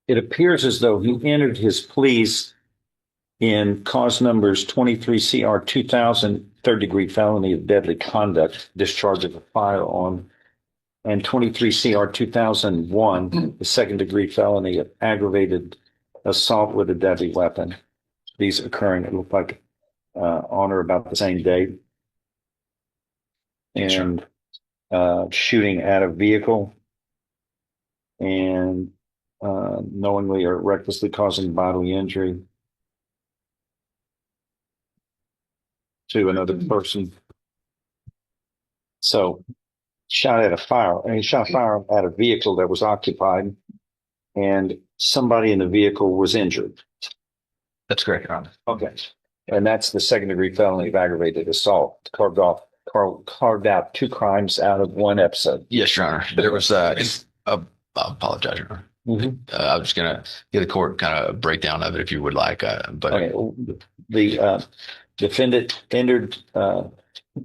it appears as though he entered his pleas in cause numbers 23 CR 2000, third degree felony of deadly conduct, discharge of a firearm, and 23 CR 2001, the second degree felony of aggravated assault with a deadly weapon. These occurring, it looked like, on or about the same date. And shooting at a vehicle and knowingly or recklessly causing bodily injury to another person. So shot at a fire, and he shot fire at a vehicle that was occupied, and somebody in the vehicle was injured. That's correct, Your Honor. Okay. And that's the second degree felony of aggravated assault, carved out two crimes out of one episode. Yes, Your Honor. There was I apologize, Your Honor. I was just gonna give the court kind of a breakdown of it if you would like. But okay. The defendant entered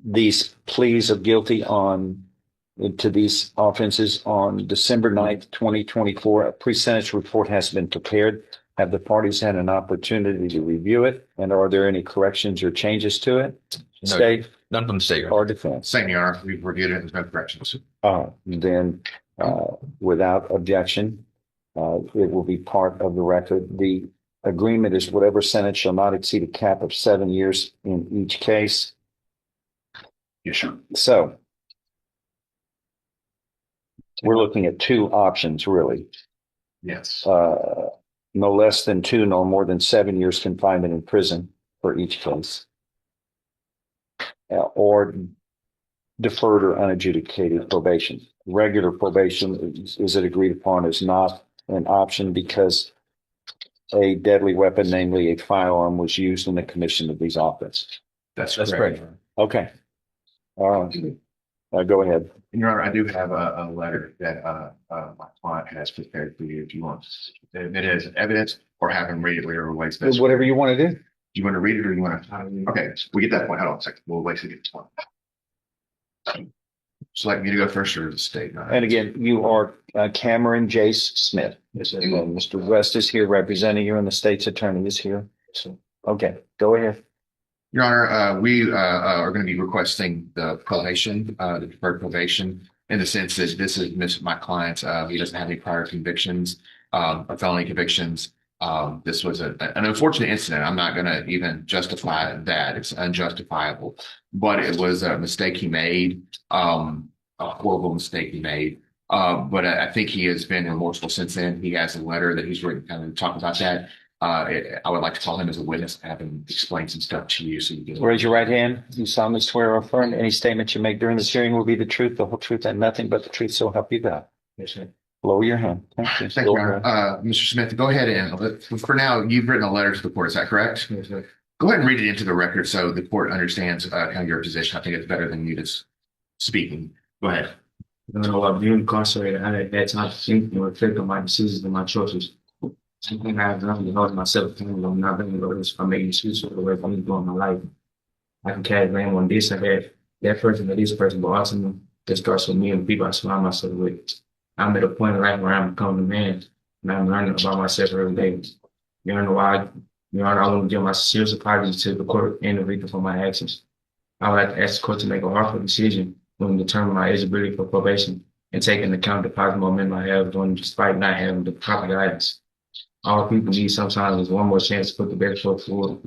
these pleas of guilty to these offenses on December 9th, 2024. A pre-sentence report has been prepared. Have the parties had an opportunity to review it? And are there any corrections or changes to it? No, State? none from the state, Your Or Honor. defense? Same, Your Honor. We've reviewed it and there's no corrections. Then without objection, it will be part of the record. The agreement is whatever sentence shall not exceed a cap of 7 years in each case. Yes, sir. So we're looking at two options, really. Yes. No less than 2, no more than 7 years confinement in prison for each case. Or deferred or unadjudicated probation. Regular probation, is it agreed upon, is not an option because a deadly weapon, namely a firearm, was used in the commission of these offenses. That's correct. correct. Okay. Go ahead. Your Honor, I do have a letter that my client has prepared for you if you want. It is evidence or have him read it later or wait. Whatever you want to do. Do you want to read it or you want to? Okay, we get that point. Hold on a second. We'll wait to get to one. So like me to go first or the state? And again, you are Cameron Jace Smith. Yes, Mr. West is here representing you and the state's attorney is here. So, okay, go ahead. Your Honor, we are going to be requesting the probation, the deferred probation, in the sense that this is my client. He doesn't have any prior convictions, or felony convictions. This was an unfortunate incident. I'm not going to even justify that. It's unjustifiable, but it was a mistake he made, a horrible mistake he made. But I think he has been remorseful since then. He has a letter that he's written kind of talk about that. I would like to call him as a witness and have him explain some stuff to you. So you can raise your right hand. You solemnly swear or affirm any statement you make during this hearing will be the truth, the whole truth, and nothing but the truth. So help you God. Yes, sir. Lower your hand. Thank you. Thank you, Your Honor. Mr. Smith, go ahead and for now, you've written a letter to the court. Is that correct? Yes, sir. Go ahead and read it into the record so the court understands kind of your position. I think it's better than you just speaking. Go ahead. I've been incarcerated. I had that time to think and reflect on my decisions and my choices. Something I have done to help myself. I'm not going to go this for making excuses for the way I'm doing my life. I can carry blame on this and that person or this person, but ultimately, it starts with me and the people I surround myself with. I'm at a point in life where I'm becoming a man and I'm learning about myself every day. You know why? Your Honor, I want to give my sincere apologies to the court and the victim for my actions. I would like to ask the court to make a harmful decision when determining my eligibility for probation and take into account the positive momentum I have doing despite not having the proper guidance. All people need sometimes is one more chance to put the best foot forward,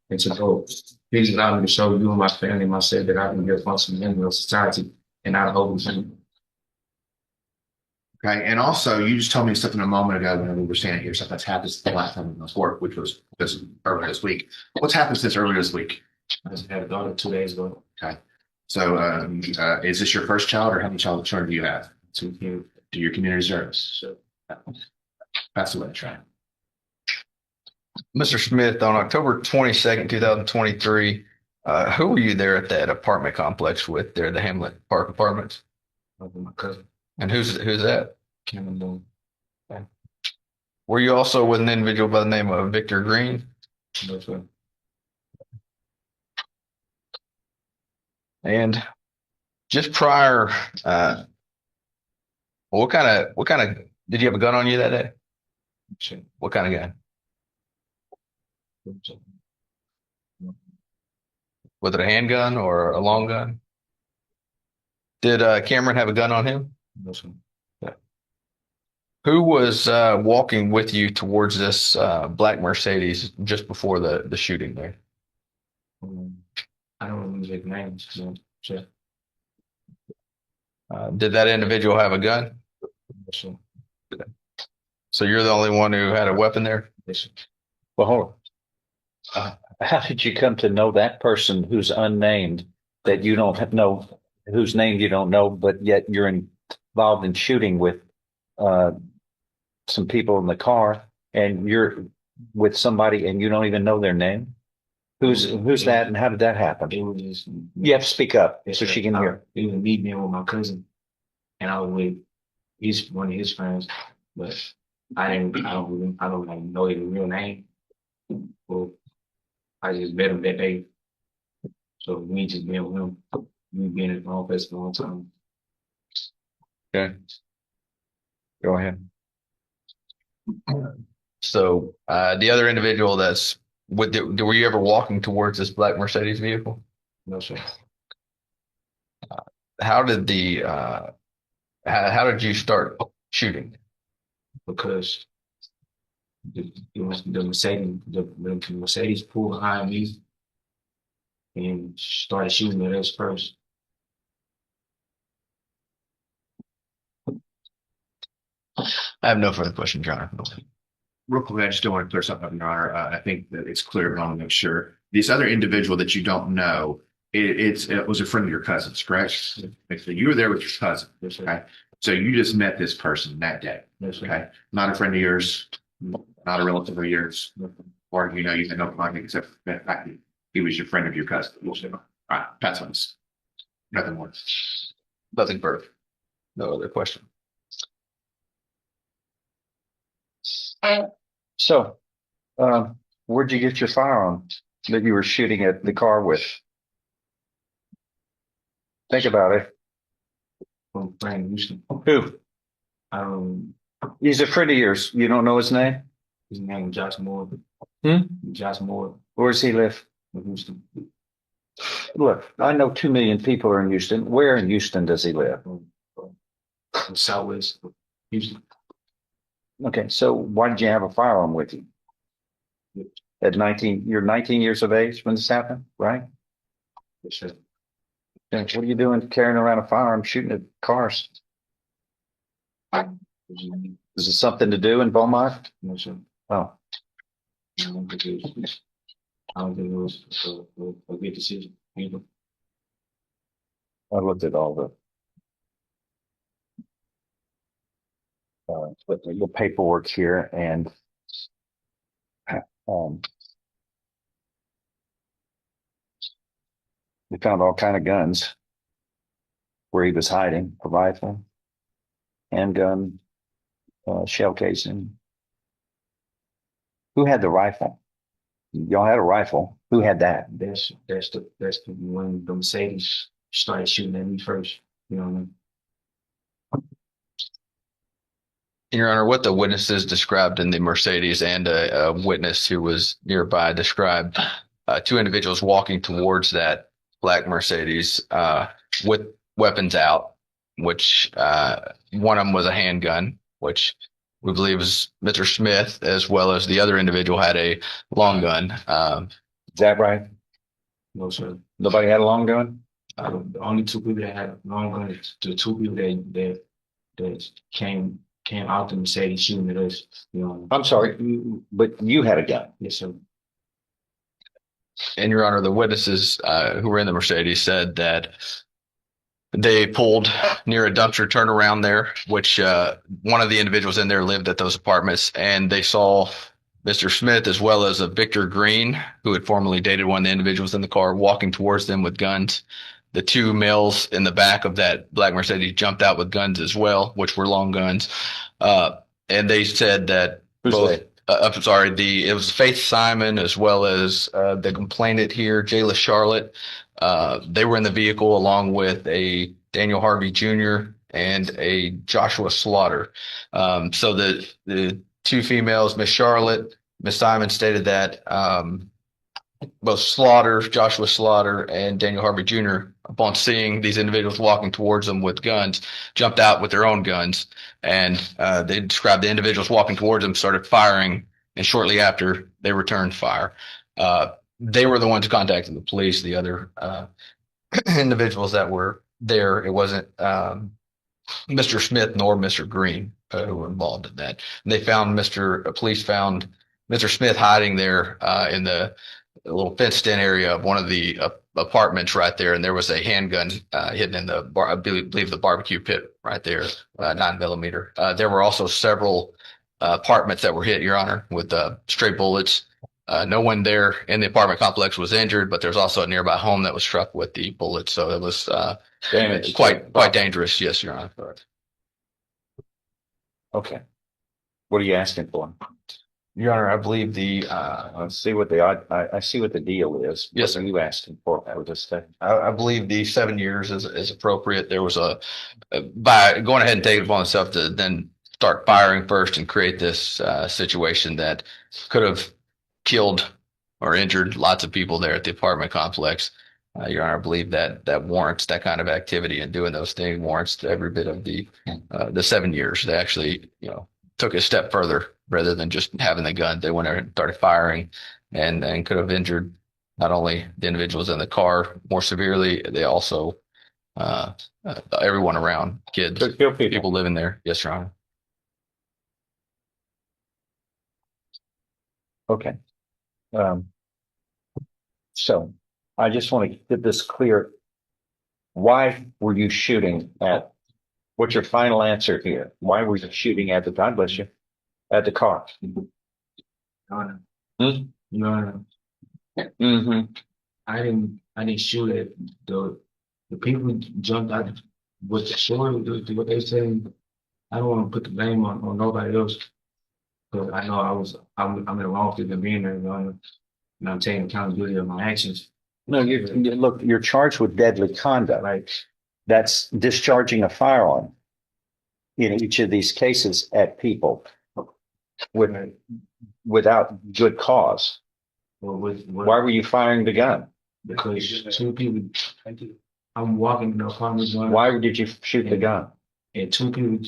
and to go. Please allow me to show you and my family and myself that I can be a functioning member of society and not a hopeless member. Okay. And also, you just told me something a moment ago when we were standing here. Something that's happened since the last time in the court, which was just earlier this week. What's happened since earlier this week? I just had a daughter 2 days ago. Okay. So is this your first child or how many children do you have? 2 kids. Do your community service? So, Pass the way, try. Mr. Smith, on October 22nd, 2023, who were you there at that apartment complex with there, the Hamlet Park Apartments? my cousin, And who's that? Cameron Boone. Were you also with an individual by the name of Victor Green? No, sir. And just prior, what kind of Did you have a gun on you that day? Sure. What kind of gun? Was it a handgun or a long gun? Did Cameron have a gun on him? No, sir. Who was walking with you towards this black Mercedes just before the shooting there? I don't remember his names. No, sure. Did that individual have a gun? No, sir. So you're the only one who had a weapon there? Yes, sir. Well, hold on. How did you come to know that person who's unnamed that you don't know, whose name you don't know, but yet you're involved in shooting with uh, some people in the car, and you're with somebody and you don't even know their name? Who's that, and how did that happen? It was just, You have to speak up yes, so sir. she can hear. It was me being with my cousin, and I was with one of his friends, but I don't like know his real name. Well, I just met him that day, so me just being with him, me being in the office for a long time. Okay. Go ahead. So the other individual that's were you ever walking towards this black Mercedes vehicle? No, sir. How did how did you start shooting? Because it was the Mercedes, the Mercedes pulled behind me and started shooting at us first. I have no further questions, Your Honor. Real quick, I just don't want to clear something up, Your Honor. I think that it's clear, but I want to make sure. This other individual that you don't know, it was a friend of your cousin's, correct? So you were there with your cousin. Yes, sir. Okay. So you just met this person that day. Yes, sir. Okay. Not a friend of yours, not a relative of yours, or you had no contact except for the fact that he was your friend of your cousin. All right. That's on us. Nothing more. Nothing further. No other question. So, where'd you get your firearm that you were shooting at the car with? Think about it. From Frank Houston. Who? Um, He's a friend of yours. You don't know his name? his name is Josh Moore. Hmm? Josh Moore Where does he live? from Houston. Look, I know 2 million people are in Houston. Where in Houston does he live? From Southwest Houston. Okay, so why did you have a firearm with you? At 19, you're 19 years of age when this happened, right? Yes, sir. Then what are you doing carrying around a firearm shooting at cars? Is it something to do in Beaumont? No, sir. Oh, I don't think it was a good decision either. I looked at all the paperwork here, and um, we found all kind of guns where he was hiding: a rifle, handgun, shell casing. Who had the rifle? Y'all had a rifle. Who had that? That's the when the Mercedes started shooting at me first. You know what I mean? Your Honor, what the witnesses described in the Mercedes and a witness who was nearby described two individuals walking towards that black Mercedes with weapons out, which one of them was a handgun, which we believe is Mr. Smith, as well as the other individual had a long gun. Is that right? No, sir. Nobody had a long gun? The only two people that had long guns, the two people that came out the Mercedes shooting at us. You know. I'm sorry, but you had a gun. Yes, sir. And Your Honor, the witnesses who were in the Mercedes said that they pulled near a dumpster turnaround there, which one of the individuals in there lived at those apartments, and they saw Mr. Smith as well as a Victor Green, who had formerly dated one of the individuals in the car, walking towards them with guns. The two males in the back of that black Mercedes jumped out with guns as well, which were long guns. And they said that I'm sorry, it was Faith Simon as well as the complainant here, Jayla Charlotte. They were in the vehicle along with a Daniel Harvey Jr. and a Joshua Slaughter. So the two females, Miss Charlotte, Miss Simon, stated that both Joshua Slaughter, and Daniel Harvey Jr., upon seeing these individuals walking towards them with guns, jumped out with their own guns. And they described the individuals walking towards them, started firing, and shortly after, they returned fire. They were the ones who contacted the police. The other individuals that were there, it wasn't Mr. Smith nor Mr. Green who were involved in that. And they found police found Mr. Smith hiding there in the little fenced-in area of one of the apartments right there, and there was a handgun hidden in the I believe the barbecue pit right there, 9mm. There were also several apartments that were hit, Your Honor, with stray bullets. No one there in the apartment complex was injured, but there's also a nearby home that was struck with the bullets, so it was quite dangerous. Yes, Your Honor. Okay. What are you asking for? Your Honor, I believe I see what the deal is. Yes, What are you asking for with this thing? I believe the 7 years is appropriate. There was by going ahead and taking it upon itself to then start firing first and create this situation that could have killed or injured lots of people there at the apartment complex. Your Honor, I believe that warrants that kind of activity, and doing those things warrants every bit of the 7 years. They actually, took a step further rather than just having the gun. They went there and started firing, and could have injured not only the individuals in the car more severely, they also everyone around, kids, people living there. Yes, Your Honor. Okay. So I just want to get this clear. Why were you shooting at, what's your final answer here? Why were you shooting at God bless you, at the car? No. Mm-hmm. I didn't shoot at the people who jumped out with the sword, what they saying. I don't want to put the blame on nobody else. Because I know I'm in the wrong for being there, and I'm taking accountability of my actions. No, look, you're charged with deadly conduct. Right? That's discharging a firearm in each of these cases at people without good cause. Why were you firing the gun? Because two people, I'm walking in the apartment. Why did you shoot the gun? And two people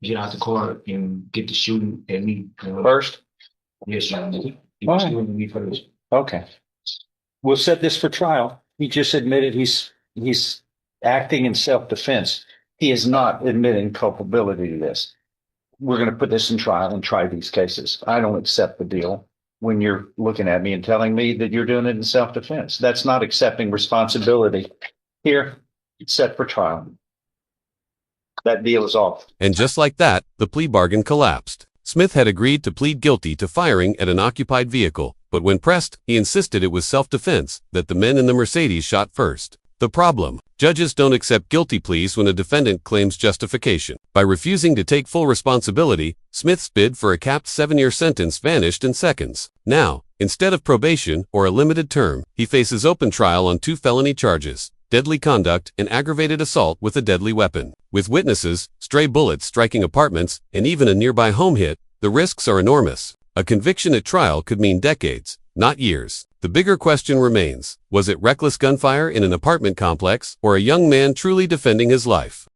get out the car and get to shooting at me. First? Yes, sir. Why? Shooting at me first. Okay. We'll set this for trial. He just admitted he's acting in self-defense. He is not admitting culpability to this. We're going to put this in trial and try these cases. I don't accept the deal when you're looking at me and telling me that you're doing it in self-defense. That's not accepting responsibility. Here, it's set for trial. That deal is off. And just like that, the plea bargain collapsed. Smith had agreed to plead guilty to firing at an occupied vehicle, but when pressed, he insisted it was self-defense, that the men in the Mercedes shot first. The problem: judges don't accept guilty pleas when a defendant claims justification. By refusing to take full responsibility, Smith's bid for a capped 7-year sentence vanished in seconds. Now, instead of probation or a limited term, he faces open trial on 2 felony charges: deadly conduct and aggravated assault with a deadly weapon. With witnesses, stray bullets striking apartments, and even a nearby home hit, the risks are enormous. A conviction at trial could mean decades, not years. The bigger question remains: was it reckless gunfire in an apartment complex, or a young man truly defending his life?